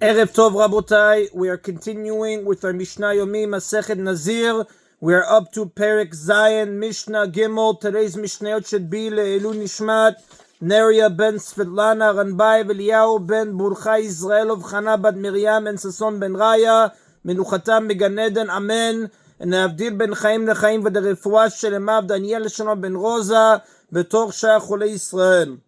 Erev Tov Rabotai, we are continuing with our Mishna Yomi Masechet Nazir. We are up to Perek Zayin Mishnah Gimel. Today's Mishnayot should be Le'elu Nishmat Neria ben Svetlana Ranbai Veliyahu ben Burcha Israel of Chana bat Miriam and Sason ben Raya Menuchatam Began Eden Amen. And Avdil ben Chaim Lechaim v'derefua shelemav Daniel Shana ben Rosa Betor Shah Cholei Israel.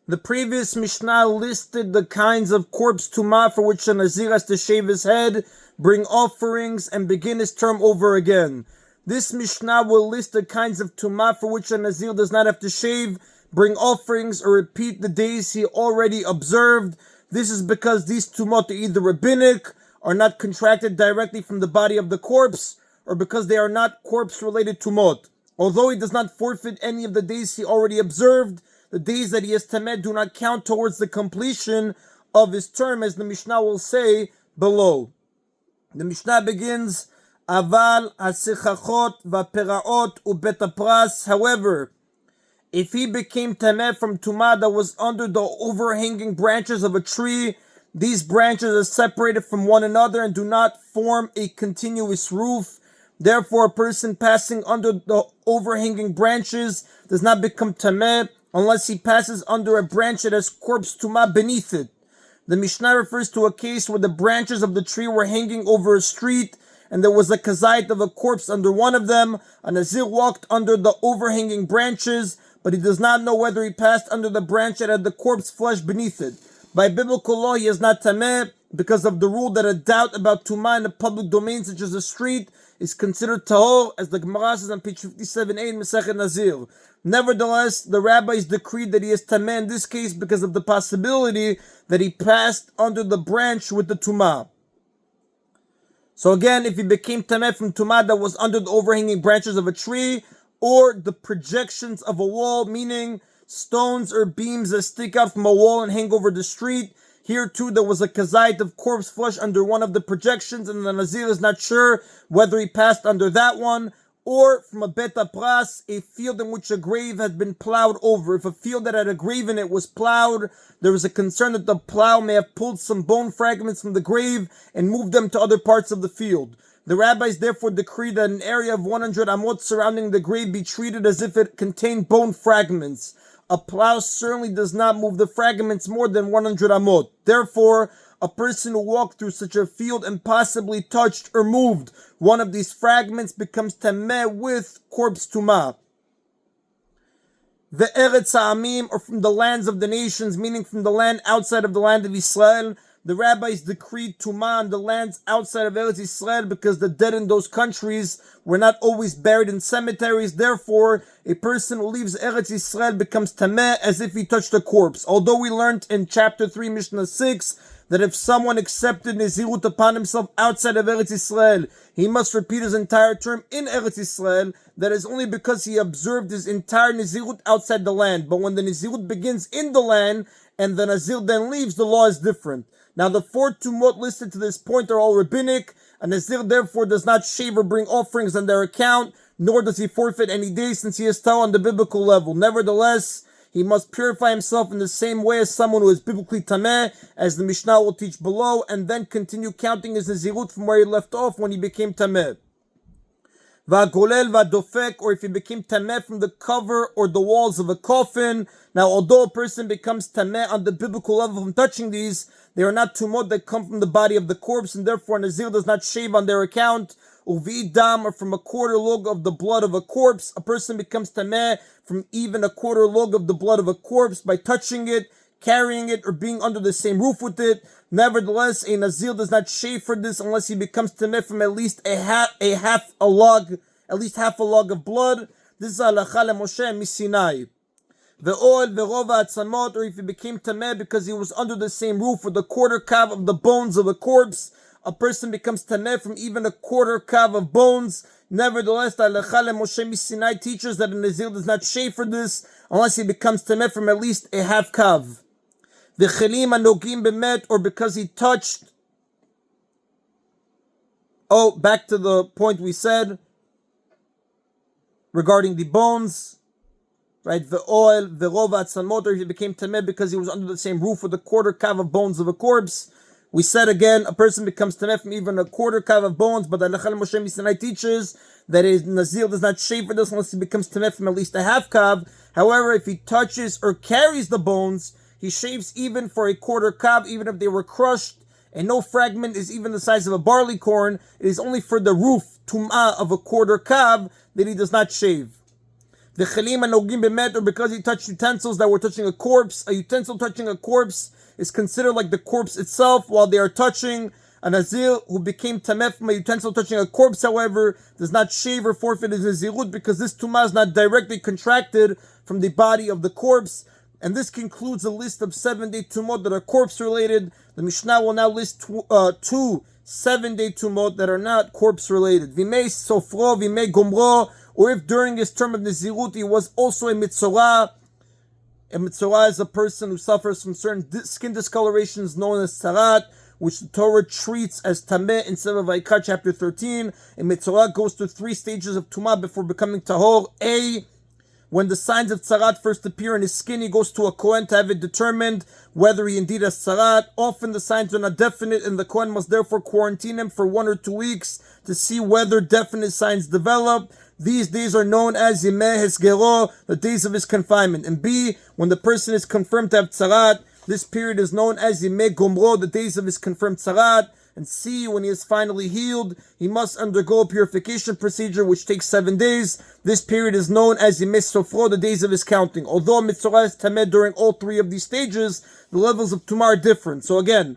The previous Mishnah listed the kinds of corpse tumah for which a Nazir has to shave his head, bring offerings, and begin his term over again. This Mishnah will list the kinds of tumah for which a Nazir does not have to shave, bring offerings, or repeat the days he already observed. This is because these tumot are either rabbinic, are not contracted directly from the body of the corpse, or because they are not corpse-related tumot. Although he does not forfeit any of the days he already observed, the days that he is tamed do not count towards the completion of his term, as the Mishnah will say below. The Mishnah begins, Aval hasichachot v'peraot ubetapras. However, if he became tamed from tumah that was under the overhanging branches of a tree, these branches are separated from one another and do not form a continuous roof. Therefore, a person passing under the overhanging branches does not become tamed unless he passes under a branch that has corpse tumah beneath it. The Mishnah refers to a case where the branches of the tree were hanging over a street and there was a kazait of a corpse under one of them. A Nazir walked under the overhanging branches, but he does not know whether he passed under the branch that had the corpse flesh beneath it. By biblical law, he is not tameh because of the rule that a doubt about tumah in a public domain such as a street is considered tahor, as the Gemara says on page 57a in Masechet Nazir. Nevertheless, the rabbis decreed that he is tameh in this case because of the possibility that he passed under the branch with the tumah. So again, if he became tameh from tumah that was under the overhanging branches of a tree or the projections of a wall, meaning stones or beams that stick out from a wall and hang over the street, here too there was a kazait of corpse flesh under one of the projections, and the Nazir is not sure whether he passed under that one, or from a beta pras, a field in which a grave had been plowed over. If a field that had a grave in it was plowed, there was a concern that the plow may have pulled some bone fragments from the grave and moved them to other parts of the field. The rabbis therefore decreed that an area of 100 amot surrounding the grave be treated as if it contained bone fragments. A plow certainly does not move the fragments more than 100 amot. Therefore, a person who walked through such a field and possibly touched or moved one of these fragments becomes tameh with corpse tumah. The Eretz Ha'amim, or from the lands of the nations, meaning from the land outside of the land of Israel. The rabbis decreed tumah on the lands outside of Eretz Israel because the dead in those countries were not always buried in cemeteries. Therefore, a person who leaves Eretz Israel becomes tameh as if he touched a corpse. Although we learned in chapter 3, Mishnah 6, that if someone accepted Nazirut upon himself outside of Eretz Israel, he must repeat his entire term in Eretz Israel. That is only because he observed his entire Nazirut outside the land. But when the Nazirut begins in the land and the Nazir then leaves, the law is different. Now the four tumot listed to this point are all rabbinic. A Nazir therefore does not shave or bring offerings on their account, nor does he forfeit any days since he is tall on the biblical level. Nevertheless, he must purify himself in the same way as someone who is biblically tameh, as the Mishnah will teach below, and then continue counting his Nazirut from where he left off when he became tameh. Va'golel va'dofek, or if he became tameh from the cover or the walls of a coffin. Now, although a person becomes tameh on the biblical level from touching these, they are not tumot that come from the body of the corpse, and therefore Nazir does not shave on their account. Uvi dam, or from a quarter log of the blood of a corpse. A person becomes tameh from even a quarter log of the blood of a corpse by touching it, carrying it, or being under the same roof with it. Nevertheless, a Nazir does not shave for this unless he becomes tameh from at least half a log of blood. This is halacha leMoshe miSinai. Ve'ol ve'rova atzamot, or if he became tameh because he was under the same roof with a quarter kav of the bones of a corpse, a person becomes tameh from even a quarter kav of bones. Nevertheless, the halacha leMoshe miSinai teaches that a Nazir does not shave for this unless he becomes tameh from at least a half kav. V'chelim anogim bemet, or because he touched. Back to the point we said regarding the bones. Right, the oil, the rova atzamot, or he became tameh because he was under the same roof with a quarter kav of bones of a corpse. We said again, a person becomes tameh from even a quarter kav of bones, but the Halacha Moshe Sinai teaches that a Nazir does not shave for this unless he becomes tameh from at least a half kav. However, if he touches or carries the bones, he shaves even for a quarter kav, even if they were crushed, and no fragment is even the size of a barley corn. It is only for the roof, tum'ah, of a quarter kav that he does not shave. The chelim anogim bemet, or because he touched utensils that were touching a corpse. A utensil touching a corpse is considered like the corpse itself while they are touching. A Nazir who became tameh from a utensil touching a corpse, however, does not shave or forfeit his nazirut because this tumah is not directly contracted from the body of the corpse. And this concludes a list of 7-day tumot that are corpse-related. The Mishnah will now list two 7-day tumot that are not corpse-related. Vimei sofro, vimei gomro, or if during his term of Nazirut he was also a mitzorah. A mitzorah is a person who suffers from certain skin discolorations known as tzarat, which the Torah treats as tameh in Sefer Vayikra chapter 13. A mitzorah goes through 3 stages of tumah before becoming tahor. A, when the signs of tzarat first appear in his skin, he goes to a Kohen to have it determined whether he indeed has tzarat. Often the signs are not definite, and the Kohen must therefore quarantine him for 1 or 2 weeks to see whether definite signs develop. These days are known as Yimei Hesgero, the days of his confinement. And B, when the person is confirmed to have tzarat, this period is known as Yimei Gomro, the days of his confirmed tzarat. And C, when he is finally healed, he must undergo a purification procedure which takes 7 days. This period is known as Yimei Sofro, the days of his counting. Although mitzorah is tameh during all 3 of these stages, the levels of tumah are different. So again,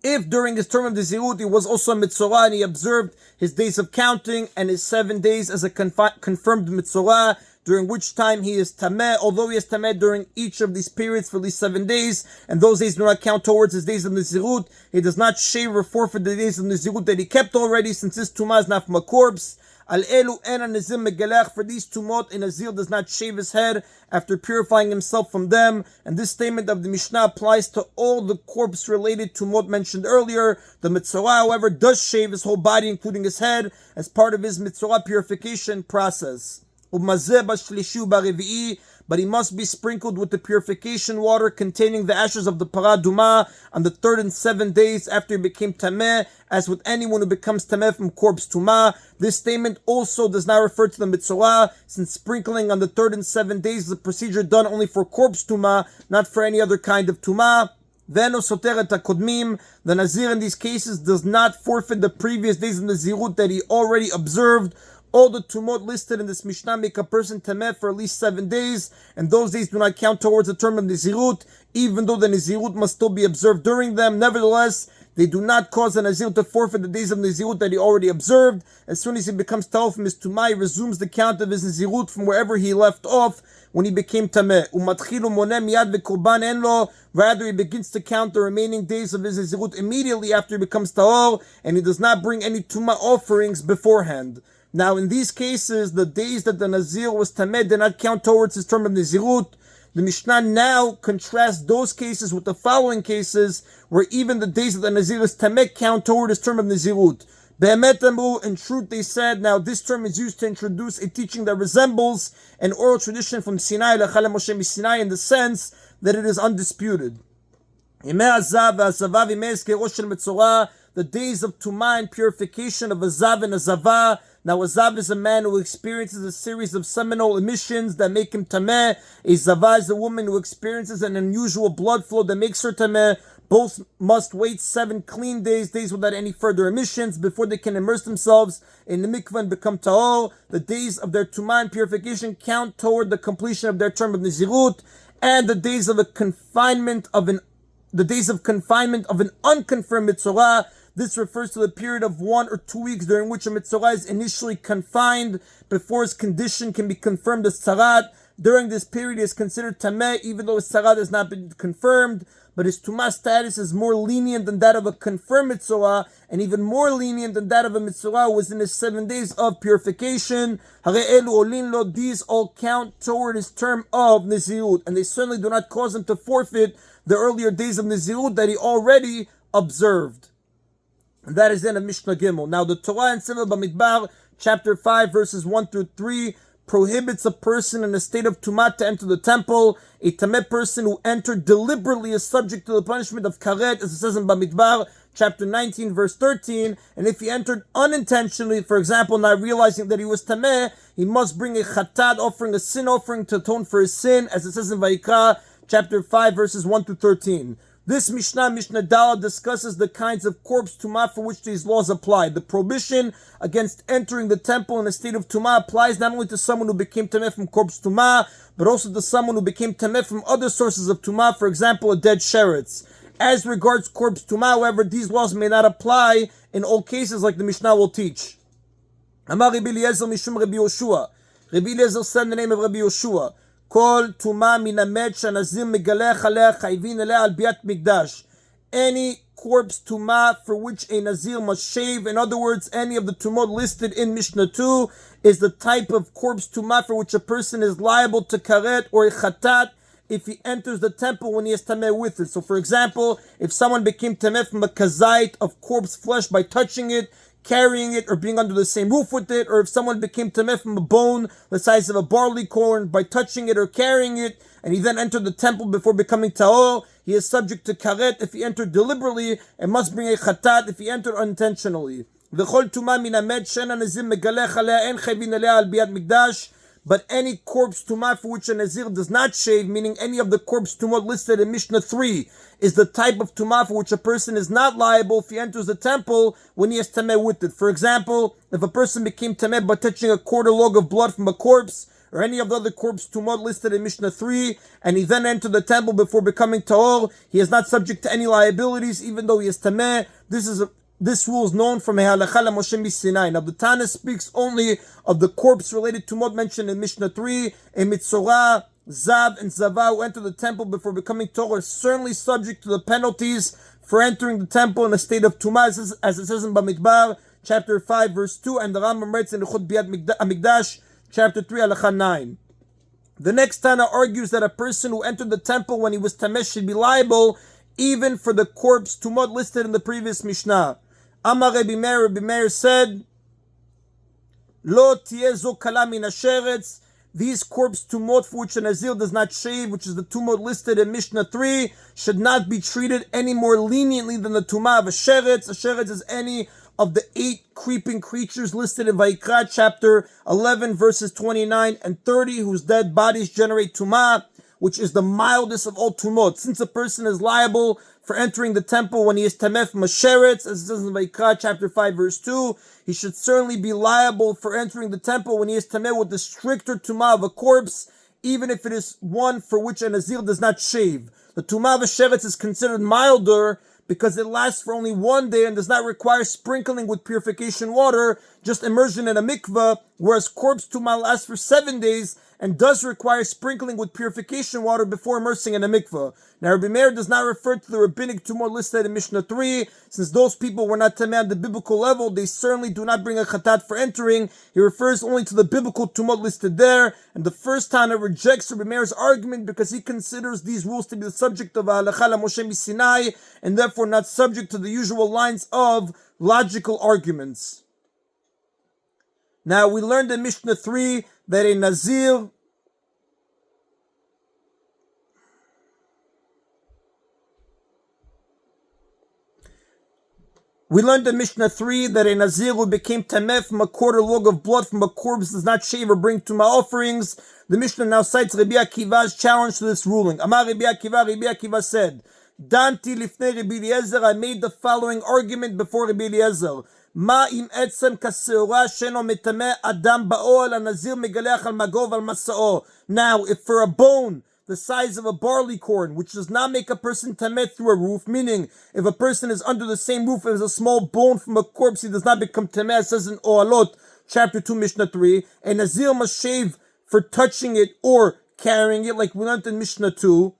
if during his term of Nazirut he was also a mitzorah and he observed his days of counting and his 7 days as a confirmed mitzorah, during which time he is tameh, although he is tameh during each of these periods for at least 7 days, and those days do not count towards his days of Nazirut, he does not shave or forfeit the days of Nazirut that he kept already, since this tumah is not from a corpse. Al elu en nazir megalech, for these tumot, a Nazir does not shave his head after purifying himself from them, and this statement of the Mishnah applies to all the corpse-related tumot mentioned earlier. The mitzorah, however, does shave his whole body, including his head, as part of his mitzorah purification process. But he must be sprinkled with the purification water containing the ashes of the paraduma on the 3rd and 7th days after he became tameh, as with anyone who becomes tameh from corpse tumah. This statement also does not refer to the mitzorah, since sprinkling on the 3rd and 7th days is a procedure done only for corpse tumah, not for any other kind of tumah. The Nazir in these cases does not forfeit the previous days of Nazirut that he already observed. All the tumot listed in this Mishnah make a person tameh for at least 7 days, and those days do not count towards the term of Nazirut, even though the Nazirut must still be observed during them. Nevertheless, they do not cause the Nazir to forfeit the days of Nazirut that he already observed. As soon as he becomes tahor from his tumah, he resumes the count of his Nazirut from wherever he left off when he became tameh. Rather, he begins to count the remaining days of his Nazirut immediately after he becomes tahor, and he does not bring any tumah offerings beforehand. Now, in these cases, the days that the Nazir was tameh did not count towards his term of Nazirut. The Mishnah now contrasts those cases with the following cases, where even the days that the Nazir is tameh count toward his term of Nazirut. Be'emet amru, in truth they said. Now, this term is used to introduce a teaching that resembles an oral tradition from Sinai, L'chalem Moshe Sinai, in the sense that it is undisputed. The days of tumah and purification of a zav and a zavah. Now, a zav is a man who experiences a series of seminal emissions that make him tameh. A zavah is a woman who experiences an unusual blood flow that makes her tameh. Both must wait 7 clean days without any further emissions, before they can immerse themselves in the mikvah and become tahor. The days of their tumah and purification count toward the completion of their term of Nazirut, and the days of confinement of an unconfirmed mitzorah. This refers to the period of 1 or 2 weeks during which a mitzorah is initially confined before his condition can be confirmed as tzarat. During this period, he is considered tameh, even though his tzarat has not been confirmed, but his tumah status is more lenient than that of a confirmed mitzorah, and even more lenient than that of a mitzorah within his 7 days of purification. These all count toward his term of Nazirut, and they certainly do not cause him to forfeit the earlier days of Nazirut that he already observed. And that is in a Mishnah Gimel. Now, the Torah in Sefer Bamidbar, chapter 5, verses 1 through 3, prohibits a person in a state of tumah to enter the temple. A tameh person who entered deliberately is subject to the punishment of karet, as it says in Bamidbar, chapter 19, verse 13. And if he entered unintentionally, for example, not realizing that he was tameh, he must bring a chatat offering, a sin offering to atone for his sin, as it says in Vayikra, chapter 5, verses 1 to 13. This Mishnah, Mishnah Dala, discusses the kinds of corpse tumah for which these laws apply. The prohibition against entering the temple in a state of tumah applies not only to someone who became tameh from corpse tumah, but also to someone who became tameh from other sources of tumah, for example, a dead sheretz. As regards corpse tumah, however, these laws may not apply in all cases, like the Mishnah will teach. Amar Rabbi Eliezer mishum Rabbi Yoshua. Rabbi Eliezer said in the name of Rabbi Yoshua, Kol tuma min hamet shanazir megalech aleh chayvin aleh al biat mikdash. Any corpse tuma for which a nazir must shave, in other words, any of the tumot listed in Mishnah 2, is the type of corpse tuma for which a person is liable to karet or a chatat if he enters the temple when he is tameh with it. So, for example, if someone became tameh from a kazait of corpse flesh by touching it, carrying it, or being under the same roof with it, or if someone became tameh from a bone the size of a barley corn by touching it or carrying it, and he then entered the temple before becoming ta'or, he is subject to karet if he entered deliberately, and must bring a chatat if he entered unintentionally. V'chol tumah min hamet she'ena nazir megalech aleh en chayvin aleh al biat mikdash. But any corpse tumah for which a nazir does not shave, meaning any of the corpse tumah listed in Mishnah 3, is the type of tumah for which a person is not liable if he enters the temple when he has tameh with it. For example, if a person became tameh by touching a quarter log of blood from a corpse, or any of the other corpse tumah listed in Mishnah 3, and he then entered the temple before becoming ta'or, he is not subject to any liabilities, even though he is tameh. This rule is known from Halacha Moshe Sinai. Now, the Tana speaks only of the corpse-related tumot mentioned in Mishnah 3. A mitzorah, zav, and zava who enter the temple before becoming Torah are certainly subject to the penalties for entering the temple in a state of tumah, as it says in Bamidbar, chapter 5, verse 2, and the Rambam writes in Chut Biat Hamikdash, chapter 3, Halacha 9. The next Tana argues that a person who entered the temple when he was tameh should be liable even for the corpse tumot listed in the previous Mishnah. Amar Rabbi Meir said, Lo tiezo kala min hasheretz. These corpse tumot for which a nazir does not shave, which is the tumot listed in Mishnah 3, should not be treated any more leniently than the tumah of a sheretz. A sheretz is any of the 8 creeping creatures listed in Vayikra chapter 11, verses 29 and 30, whose dead bodies generate tumah, which is the mildest of all tumot. Since a person is liable for entering the temple when he is tameh from a sheretz, as it says in Vayikra chapter 5, verse 2, he should certainly be liable for entering the temple when he is tameh with the stricter tumah of a corpse, even if it is one for which a nazir does not shave. The tumah of a sheretz is considered milder because it lasts for only 1 day and does not require sprinkling with purification water, just immersion in a mikveh, whereas corpse tumah lasts for 7 days and does require sprinkling with purification water before immersing in a mikveh. Now, Rabbi Meir does not refer to the rabbinic tumah listed in Mishnah 3. Since those people were not tameh on the biblical level, they certainly do not bring a chatat for entering. He refers only to the biblical tumah listed there. And the first Tana rejects Rabbi Meir's argument because he considers these rules to be the subject of Halacha Moshe Sinai, and therefore not subject to the usual lines of logical arguments. Now, we learned in Mishnah 3 that a Nazir who became tameh from a quarter log of blood from a corpse does not shave or bring tumah offerings. The Mishnah now cites Rabbi Akiva's challenge to this ruling. Amar Rabbi Akiva said, Danti lifnei Rabbi Eliezer, I made the following argument before Rabbi Eliezer. Ma im etzem kaseora sheno metameh adam ba'ol anazir megalech al magov al masao. Now, if for a bone the size of a barley corn, which does not make a person tameh through a roof, meaning if a person is under the same roof as a small bone from a corpse, he does not become tameh, it says in Ohalot, chapter 2, Mishnah 3, a Nazir must shave for touching it or carrying it, like we learned in Mishnah 2.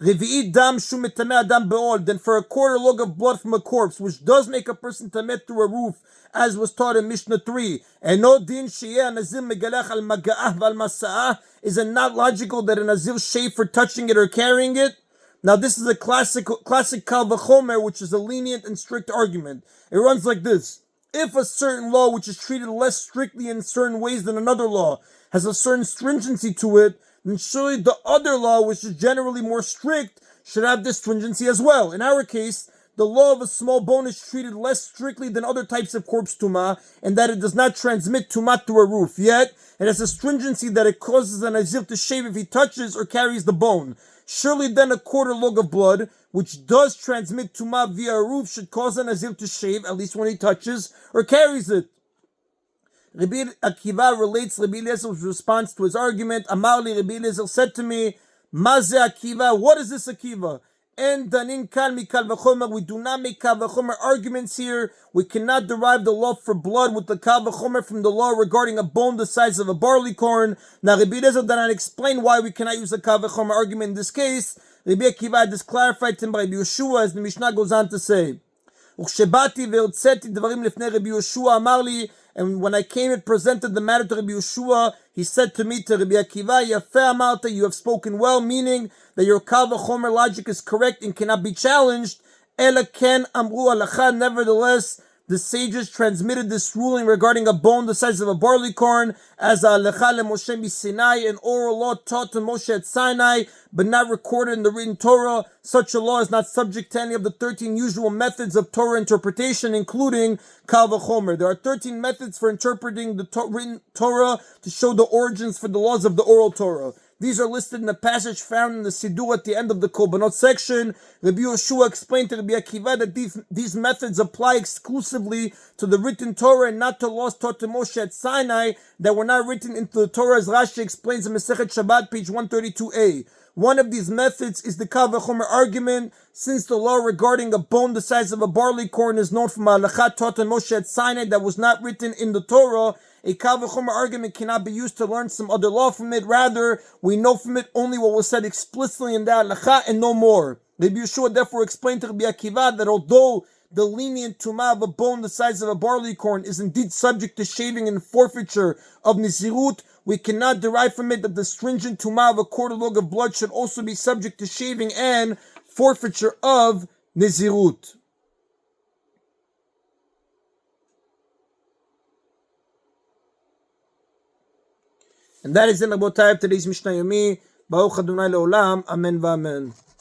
Revi'i dam shu metameh adam be'ol. Then for a quarter log of blood from a corpse, which does make a person tameh through a roof, as was taught in Mishnah 3, and no din sheyeh nazir megalech al maga'ah val masa'ah, is it not logical that a nazir shave for touching it or carrying it? Now, this is a classic kal v'chomer, which is a lenient and strict argument. It runs like this: if a certain law which is treated less strictly in certain ways than another law has a certain stringency to it, then surely the other law, which is generally more strict, should have this stringency as well. In our case, the law of a small bone is treated less strictly than other types of corpse tumah, in that it does not transmit tumah through a roof. Yet, it has a stringency that it causes a Nazir to shave if he touches or carries the bone. Surely then a quarter log of blood, which does transmit tumah via a roof, should cause a Nazir to shave, at least when he touches or carries it. Rabbi Akiva relates Rabbi Eliezer's response to his argument. Amarli, Rabbi Eliezer said to me, Maze Akiva, what is this Akiva? And danin kal mikal v'chomer, we do not make kal v'chomer arguments here. We cannot derive the law for blood with the kal v'chomer from the law regarding a bone the size of a barley corn. Now Rabbi Eliezer did not explain why we cannot use the kal v'chomer argument in this case. Rabbi Akiva had this clarified to him by Rabbi Yeshua, as the Mishnah goes on to say. And when I came and presented the matter to Rabbi Yeshua, he said to me, to Rabbi Akiva, Yafeh amarta, you have spoken well, meaning that your kal v'chomer logic is correct and cannot be challenged. Ela ken amru halacha, nevertheless, the sages transmitted this ruling regarding a bone the size of a barley corn as a halacha leMoshe Sinai, an oral law taught to Moshe at Sinai, but not recorded in the written Torah. Such a law is not subject to any of the 13 usual methods of Torah interpretation, including kal v'chomer. There are 13 methods for interpreting the written Torah to show the origins for the laws of the oral Torah. These are listed in a passage found in the Siddur at the end of the Korbanot section. Rabbi Yeshua explained to Rabbi Akiva that these methods apply exclusively to the written Torah and not to laws taught to Moshe at Sinai that were not written into the Torah, as Rashi explains in Masechet Shabbat, page 132a. One of these methods is the kal v'chomer argument. Since the law regarding a bone the size of a barley corn is known from a halakha taught to Moshe at Sinai that was not written in the Torah, a kal v'chomer argument cannot be used to learn some other law from it. Rather, we know from it only what was said explicitly in the halakha and no more. Rabbi Yeshua therefore explained to Rabbi Akiva that although the lenient tumah of a bone the size of a barley corn is indeed subject to shaving and forfeiture of Nazirut, we cannot derive from it that the stringent tumah of a quarter log of blood should also be subject to shaving and forfeiture of Nazirut. And that is in Rabotai of today's Mishna Yomi. Baruch Adonai Leolam. Amen v'amen.